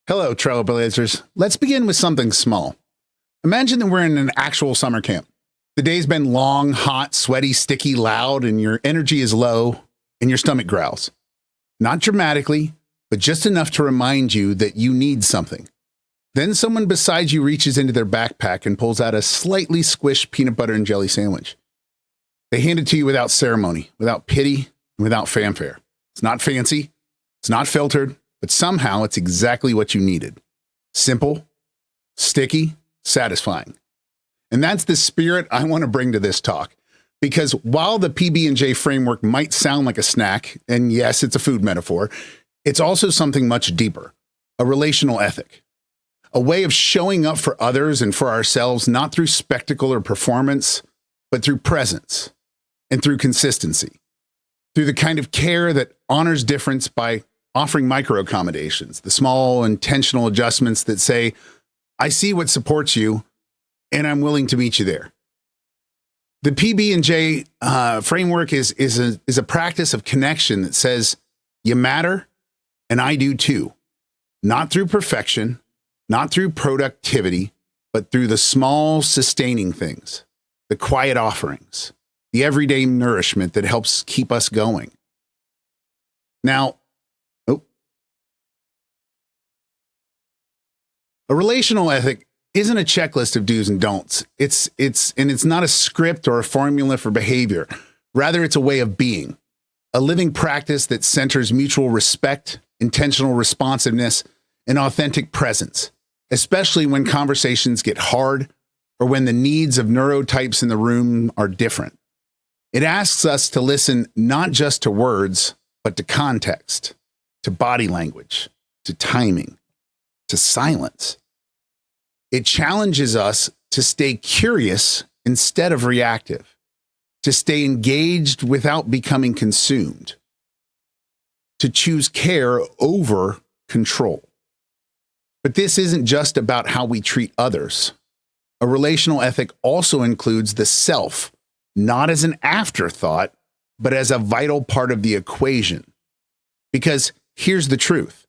Hello, Trailblazers. Let's begin with something small. Imagine that we're in an actual summer camp. The day's been long, hot, sweaty, sticky, loud, and your energy is low and your stomach growls. Not dramatically, but just enough to remind you that you need something. Then someone beside you reaches into their backpack and pulls out a slightly squished peanut butter and jelly sandwich. They hand it to you without ceremony, without pity, and without fanfare. It's not fancy, it's not filtered, but somehow it's exactly what you needed. Simple, sticky, satisfying. And that's the spirit I want to bring to this talk. Because while the PB&J framework might sound like a snack, and yes, it's a food metaphor, it's also something much deeper, a relational ethic. A way of showing up for others and for ourselves, not through spectacle or performance, but through presence and through consistency. Through the kind of care that honors difference by offering micro accommodations, the small intentional adjustments that say, I see what supports you and I'm willing to meet you there. The PB&J framework is a practice of connection that says you matter and I do too. Not through perfection, not through productivity, but through the small sustaining things, the quiet offerings, the everyday nourishment that helps keep us going. Now, a relational ethic isn't a checklist of do's and don'ts. It's not a script or a formula for behavior. Rather, it's a way of being, a living practice that centers mutual respect, intentional responsiveness, and authentic presence, especially when conversations get hard or when the needs of neurotypes in the room are different. It asks us to listen not just to words, but to context, to body language, to timing, to silence. It challenges us to stay curious instead of reactive, to stay engaged without becoming consumed, to choose care over control. But this isn't just about how we treat others. A relational ethic also includes the self, not as an afterthought, but as a vital part of the equation. Because here's the truth.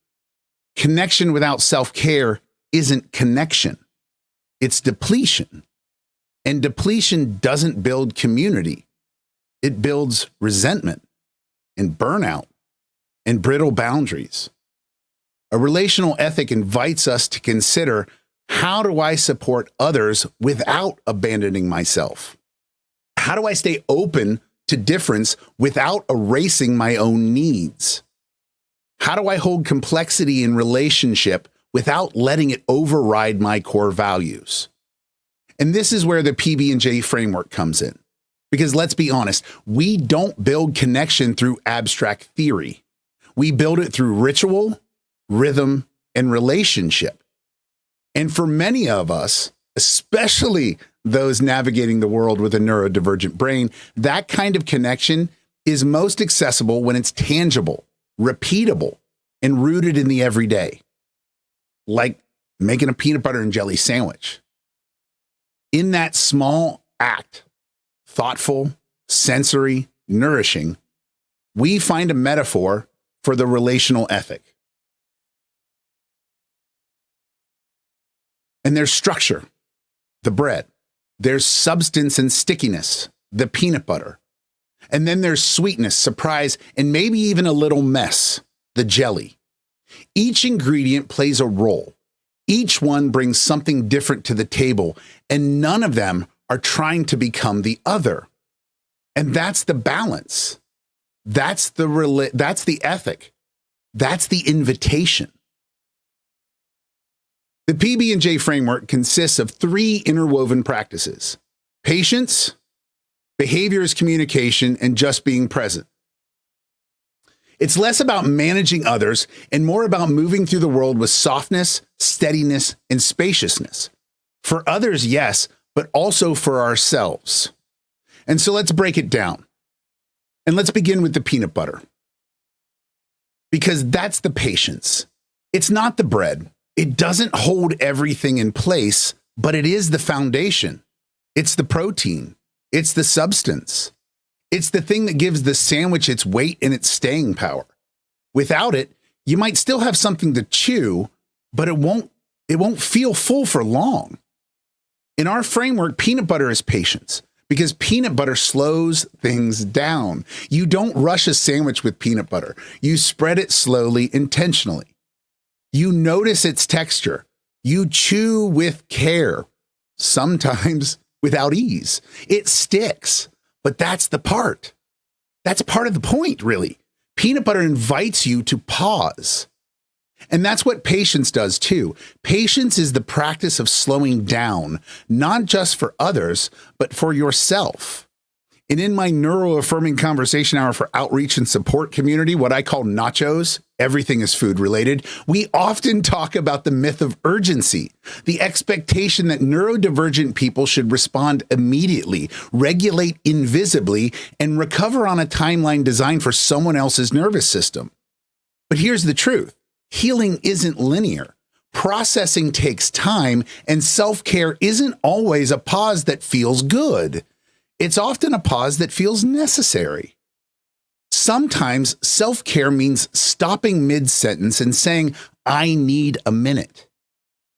Connection without self-care isn't connection. It's depletion. And depletion doesn't build community. It builds resentment and burnout and brittle boundaries. A relational ethic invites us to consider, how do I support others without abandoning myself? How do I stay open to difference without erasing my own needs? How do I hold complexity in relationship without letting it override my core values? And this is where the PB&J framework comes in. Because let's be honest, we don't build connection through abstract theory. We build it through ritual, rhythm, and relationship. And for many of us, especially those navigating the world with a neurodivergent brain, that kind of connection is most accessible when it's tangible, repeatable, and rooted in the everyday. Like making a peanut butter and jelly sandwich. In that small act, thoughtful, sensory, nourishing, we find a metaphor for the relational ethic. And there's structure, the bread. There's substance and stickiness, the peanut butter. And then there's sweetness, surprise, and maybe even a little mess, the jelly. Each ingredient plays a role. Each one brings something different to the table, and none of them are trying to become the other. And that's the balance. That's the ethic. That's the invitation. The PB&J framework consists of 3 interwoven practices: patience, behavior as communication, and just being present. It's less about managing others and more about moving through the world with softness, steadiness, and spaciousness. For others, yes, but also for ourselves. And so let's break it down. And let's begin with the peanut butter. Because that's the patience. It's not the bread. It doesn't hold everything in place, but it is the foundation. It's the protein. It's the substance. It's the thing that gives the sandwich its weight and its staying power. Without it, you might still have something to chew, but it won't feel full for long. In our framework, peanut butter is patience because peanut butter slows things down. You don't rush a sandwich with peanut butter. You spread it slowly, intentionally. You notice its texture. You chew with care, sometimes without ease. It sticks, but that's the part. That's part of the point, really. Peanut butter invites you to pause. And that's what patience does too. Patience is the practice of slowing down, not just for others, but for yourself. And in my neuro-affirming conversation hour for outreach and support community, what I call nachos, everything is food related, we often talk about the myth of urgency, the expectation that neurodivergent people should respond immediately, regulate invisibly, and recover on a timeline designed for someone else's nervous system. But here's the truth. Healing isn't linear. Processing takes time, and self-care isn't always a pause that feels good. It's often a pause that feels necessary. Sometimes self-care means stopping mid-sentence and saying, I need a minute.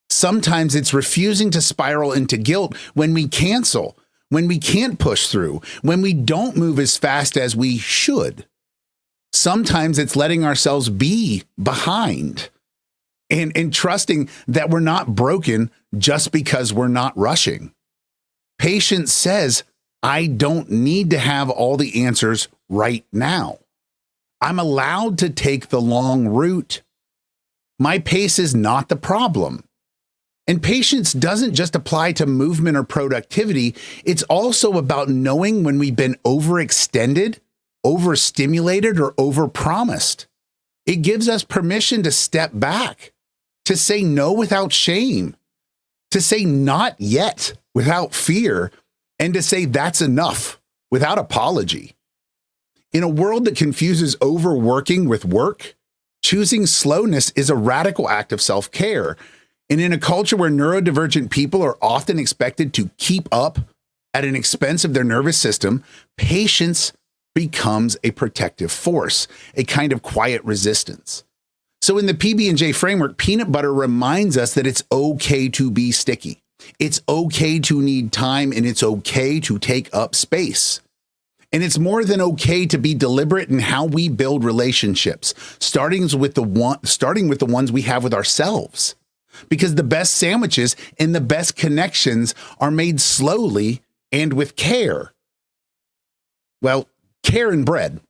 Sometimes it's refusing to spiral into guilt when we cancel, when we can't push through, when we don't move as fast as we should. Sometimes it's letting ourselves be behind and trusting that we're not broken just because we're not rushing. Patience says, I don't need to have all the answers right now. I'm allowed to take the long route. My pace is not the problem. And patience doesn't just apply to movement or productivity. It's also about knowing when we've been overextended, overstimulated, or overpromised. It gives us permission to step back, to say no without shame, to say not yet without fear, and to say that's enough without apology. In a world that confuses overworking with work, choosing slowness is a radical act of self-care. And in a culture where neurodivergent people are often expected to keep up at an expense of their nervous system, patience becomes a protective force, a kind of quiet resistance. So in the PB&J framework, peanut butter reminds us that it's okay to be sticky. It's okay to need time, and it's okay to take up space. And it's more than okay to be deliberate in how we build relationships, starting with the ones we have with ourselves. Because the best sandwiches and the best connections are made slowly and with care. Well, care and bread.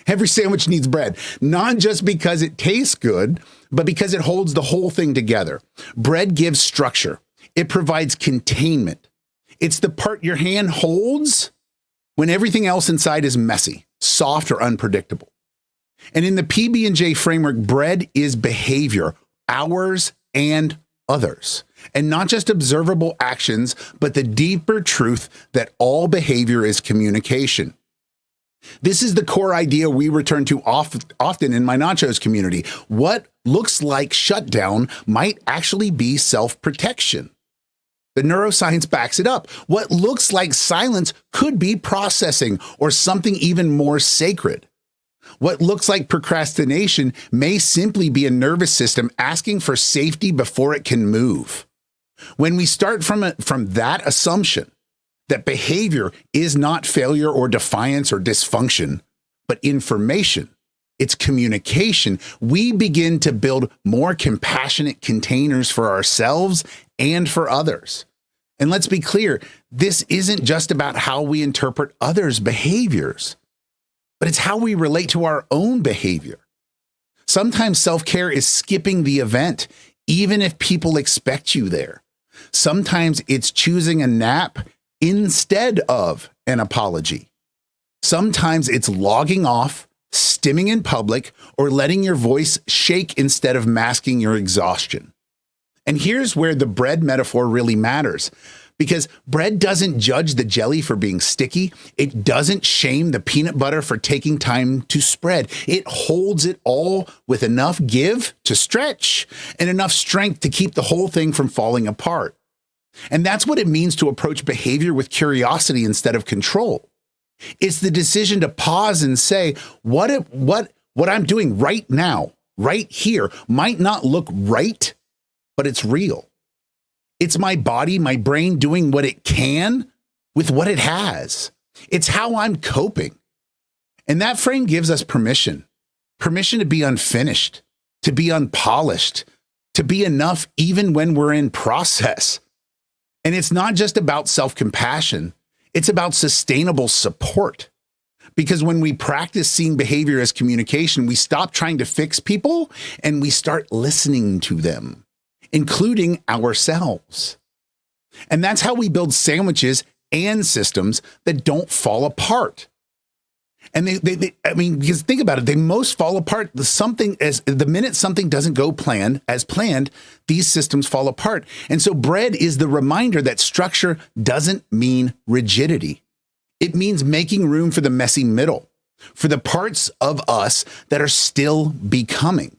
Every sandwich needs bread, not just because it tastes good, but because it holds the whole thing together. Bread gives structure. It provides containment. It's the part your hand holds when everything else inside is messy, soft, or unpredictable. And in the PB&J framework, bread is behavior, ours and others, and not just observable actions, but the deeper truth that all behavior is communication. This is the core idea we return to often in my nachos community. What looks like shutdown might actually be self-protection. The neuroscience backs it up. What looks like silence could be processing or something even more sacred. What looks like procrastination may simply be a nervous system asking for safety before it can move. When we start from that assumption, that behavior is not failure or defiance or dysfunction, but information, it's communication, we begin to build more compassionate containers for ourselves and for others. And let's be clear, this isn't just about how we interpret others' behaviors, but it's how we relate to our own behavior. Sometimes self-care is skipping the event, even if people expect you there. Sometimes it's choosing a nap instead of an apology. Sometimes it's logging off, stimming in public, or letting your voice shake instead of masking your exhaustion. And here's where the bread metaphor really matters, because bread doesn't judge the jelly for being sticky. It doesn't shame the peanut butter for taking time to spread. It holds it all with enough give to stretch and enough strength to keep the whole thing from falling apart. And that's what it means to approach behavior with curiosity instead of control. It's the decision to pause and say, what I'm doing right now, right here, might not look right but it's real. It's my body, my brain doing what it can with what it has. It's how I'm coping. And that frame gives us permission to be unfinished, to be unpolished, to be enough even when we're in process. And it's not just about self-compassion. It's about sustainable support. Because when we practice seeing behavior as communication, we stop trying to fix people and we start listening to them, including ourselves. And that's how we build sandwiches and systems that don't fall apart. And because think about it, they most fall apart. The minute something doesn't go as planned, these systems fall apart. And so bread is the reminder that structure doesn't mean rigidity. It means making room for the messy middle, for the parts of us that are still becoming,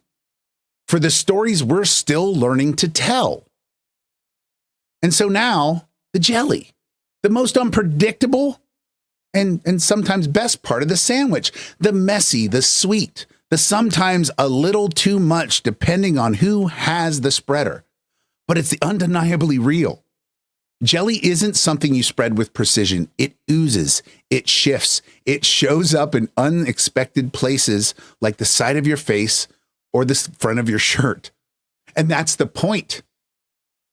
for the stories we're still learning to tell. And so now the jelly, the most unpredictable and sometimes best part of the sandwich, the messy, the sweet, the sometimes a little too much depending on who has the spreader, but it's the undeniably real. Jelly isn't something you spread with precision. It oozes, it shifts, it shows up in unexpected places like the side of your face or the front of your shirt. And that's the point.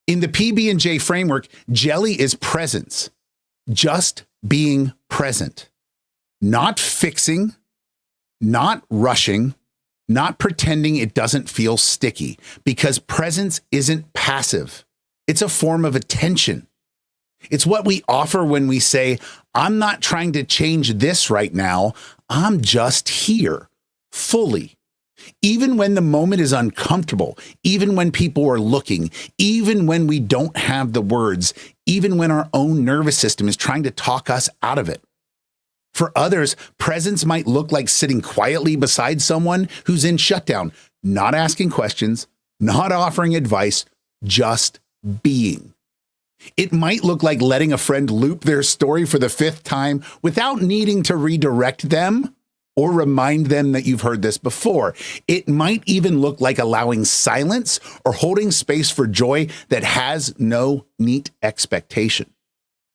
In the PB&J framework, jelly is presence, just being present, not fixing, not rushing, not pretending it doesn't feel sticky, because presence isn't passive. It's a form of attention. It's what we offer when we say, I'm not trying to change this right now. I'm just here, fully. Even when the moment is uncomfortable, even when people are looking, even when we don't have the words, even when our own nervous system is trying to talk us out of it. For others, presence might look like sitting quietly beside someone who's in shutdown, not asking questions, not offering advice, just being. It might look like letting a friend loop their story for the 5th time without needing to redirect them or remind them that you've heard this before. It might even look like allowing silence or holding space for joy that has no neat expectation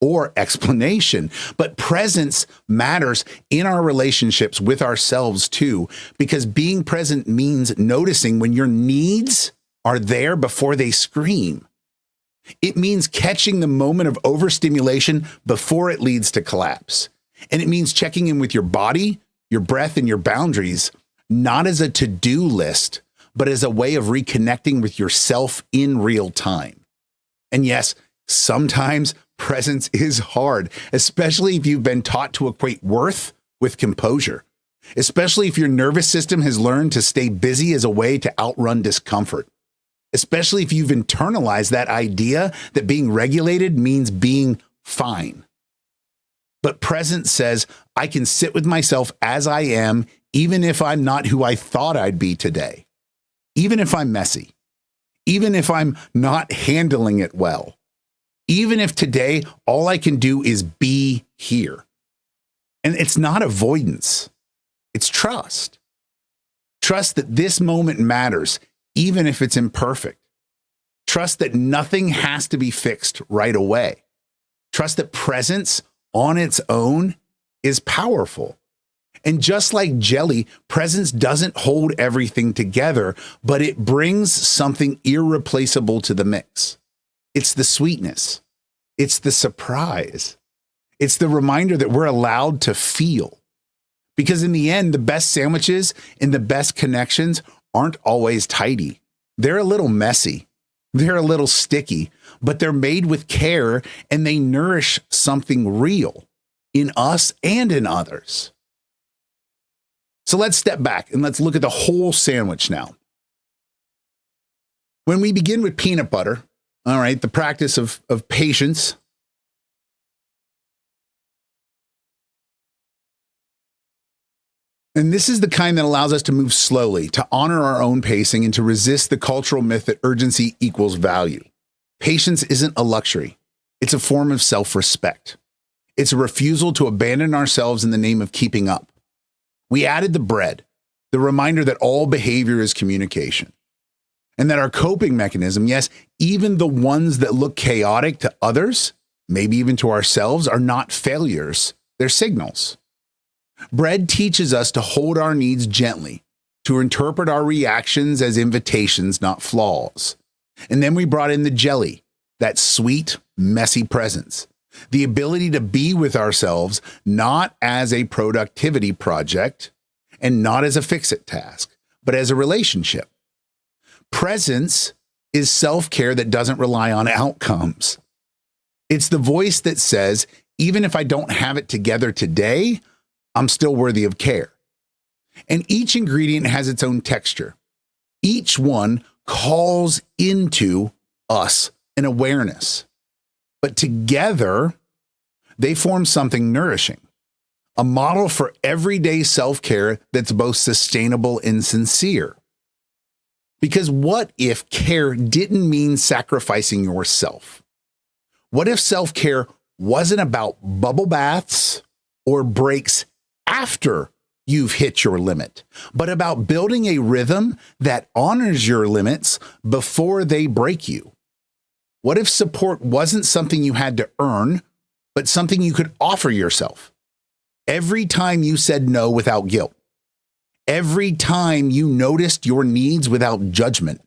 or explanation. But presence matters in our relationships with ourselves too, because being present means noticing when your needs are there before they scream. It means catching the moment of overstimulation before it leads to collapse. And it means checking in with your body, your breath, and your boundaries, not as a to-do list, but as a way of reconnecting with yourself in real time. And yes, sometimes presence is hard, especially if you've been taught to equate worth with composure, especially if your nervous system has learned to stay busy as a way to outrun discomfort. Especially if you've internalized that idea that being regulated means being fine. But presence says, I can sit with myself as I am, even if I'm not who I thought I'd be today. Even if I'm messy. Even if I'm not handling it well. Even if today all I can do is be here. And it's not avoidance. It's trust. Trust that this moment matters, even if it's imperfect. Trust that nothing has to be fixed right away. Trust that presence on its own is powerful. And just like jelly, presence doesn't hold everything together, but it brings something irreplaceable to the mix. It's the sweetness. It's the surprise. It's the reminder that we're allowed to feel. Because in the end, the best sandwiches and the best connections aren't always tidy. They're a little messy. They're a little sticky, but they're made with care and they nourish something real in us and in others. So let's step back and let's look at the whole sandwich now. When we begin with peanut butter, all right, the practice of patience. And this is the kind that allows us to move slowly, to honor our own pacing, and to resist the cultural myth that urgency equals value. Patience isn't a luxury. It's a form of self-respect. It's a refusal to abandon ourselves in the name of keeping up. We added the bread, the reminder that all behavior is communication. and that our coping mechanism, yes, even the ones that look chaotic to others, maybe even to ourselves, are not failures. They're signals. Bread teaches us to hold our needs gently, to interpret our reactions as invitations, not flaws. And then we brought in the jelly, that sweet, messy presence, the ability to be with ourselves, not as a productivity project and not as a fix-it task, but as a relationship. Presence is self-care that doesn't rely on outcomes. It's the voice that says, even if I don't have it together today, I'm still worthy of care. And each ingredient has its own texture. Each one calls into us an awareness. But together, they form something nourishing, a model for everyday self-care that's both sustainable and sincere. Because what if care didn't mean sacrificing yourself? What if self-care wasn't about bubble baths or breaks after you've hit your limit, but about building a rhythm that honors your limits before they break you? What if support wasn't something you had to earn, but something you could offer yourself? Every time you said no without guilt, every time you noticed your needs without judgment,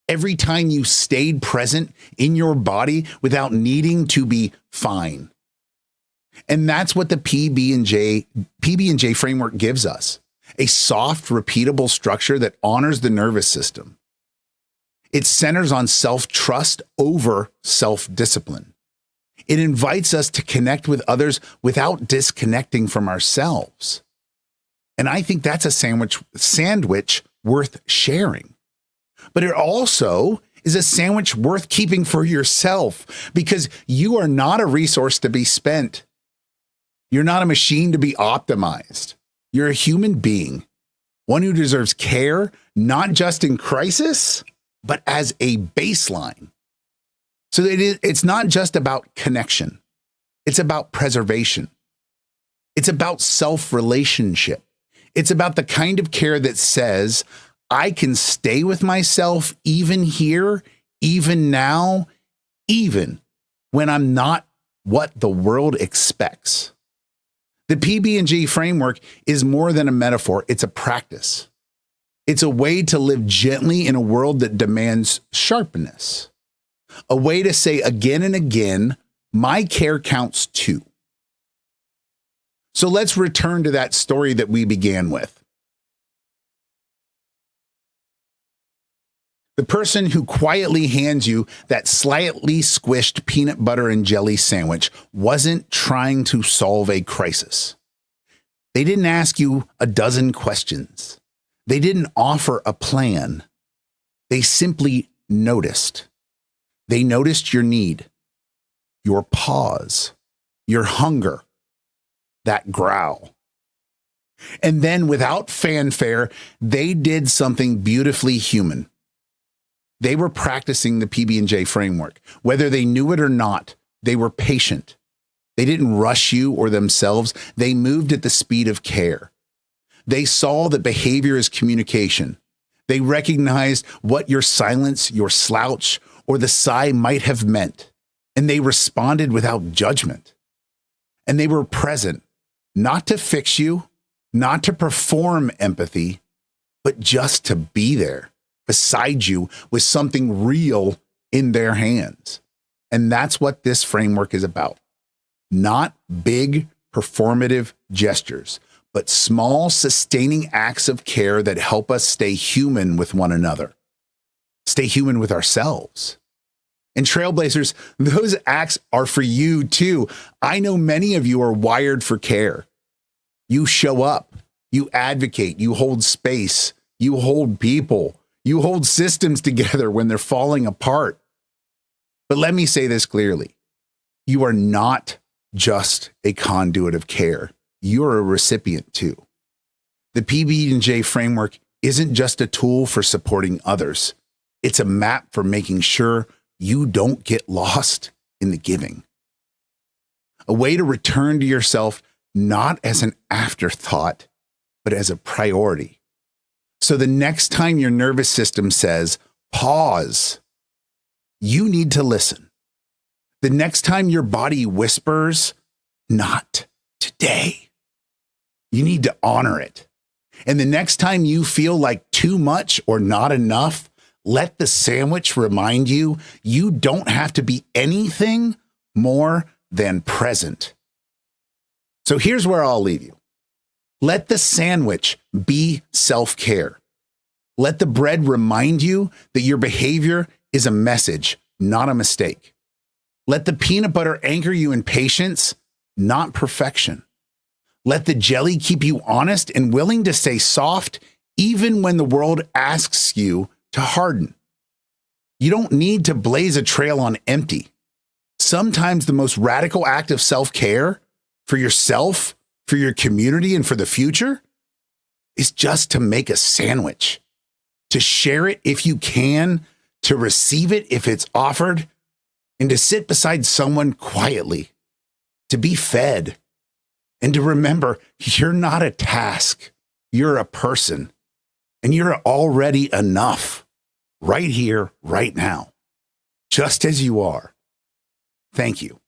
every time you stayed present in your body without needing to be fine. And that's what the PB&J framework gives us, a soft, repeatable structure that honors the nervous system. It centers on self-trust over self-discipline. It invites us to connect with others without disconnecting from ourselves. And I think that's a sandwich worth sharing. But it also is a sandwich worth keeping for yourself, because you are not a resource to be spent. You're not a machine to be optimized. You're a human being, one who deserves care, not just in crisis, but as a baseline. So it's not just about connection. It's about preservation. It's about self-relationship. It's about the kind of care that says, I can stay with myself even here, even now, even when I'm not what the world expects. The PB&J framework is more than a metaphor. It's a practice. It's a way to live gently in a world that demands sharpness. A way to say again and again, my care counts too. So let's return to that story that we began with. The person who quietly hands you that slightly squished peanut butter and jelly sandwich wasn't trying to solve a crisis. They didn't ask you a dozen questions. They didn't offer a plan. They simply noticed. They noticed your need, your pause, your hunger, that growl. And then without fanfare, they did something beautifully human. They were practicing the PB&J framework. Whether they knew it or not, they were patient. They didn't rush you or themselves. They moved at the speed of care. They saw that behavior is communication. They recognized what your silence, your slouch, or the sigh might have meant, and they responded without judgment. And they were present, not to fix you, not to perform empathy, but just to be there beside you with something real in their hands. And that's what this framework is about. Not big performative gestures, but small sustaining acts of care that help us stay human with one another, stay human with ourselves. And Trailblazers, those acts are for you too. I know many of you are wired for care. You show up, you advocate, you hold space, you hold people, you hold systems together when they're falling apart. But let me say this clearly. You are not just a conduit of care. You're a recipient too. The PB&J framework isn't just a tool for supporting others. It's a map for making sure you don't get lost in the giving. A way to return to yourself, not as an afterthought, but as a priority. So the next time your nervous system says, Pause. You need to listen. The next time your body whispers, not today, you need to honor it. And the next time you feel like too much or not enough, let the sandwich remind you you don't have to be anything more than present. So here's where I'll leave you. Let the sandwich be self-care. Let the bread remind you that your behavior is a message, not a mistake. Let the peanut butter anchor you in patience, not perfection. Let the jelly keep you honest and willing to stay soft, even when the world asks you to harden. You don't need to blaze a trail on empty. Sometimes the most radical act of self-care for yourself, for your community, and for the future is just to make a sandwich, to share it if you can, to receive it if it's offered, and to sit beside someone quietly, to be fed, and to remember you're not a task, you're a person, and you're already enough right here, right now, just as you are. Thank you.